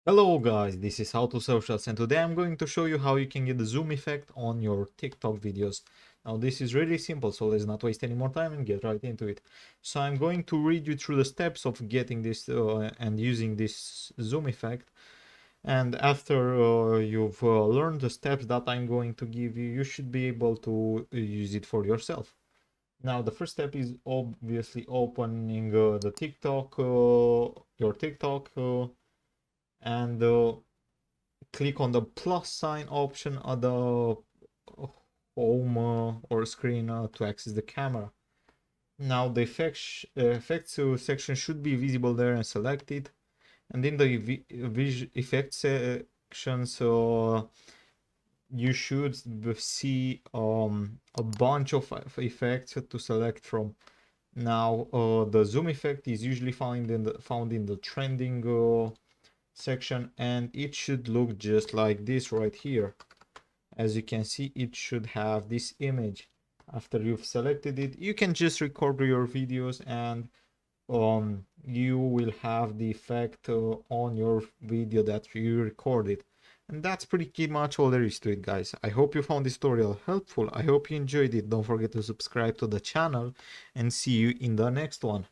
Hello guys, this is How to Socials and today I'm going to show you how you can get the zoom effect on your TikTok videos. Now this is really simple, so let's not waste any more time and get right into it. So I'm going to read you through the steps of getting this and using this zoom effect. And after you've learned the steps that I'm going to give you, you should be able to use it for yourself. Now the first step is obviously opening the TikTok, your TikTok, and click on the plus sign option at the home or screen to access the camera. Now the effects section should be visible there and selected, and in the effects section, so you should see a bunch of effects to select from. Now the zoom effect is usually found in the trending section, and it should look just like this right here. As you can see, it should have this image. After you've selected it, you can just record your videos and you will have the effect on your video that you recorded. And that's pretty much all there is to it, guys. I hope you found this tutorial helpful. I hope you enjoyed it. Don't forget to subscribe to the channel and see you in the next one.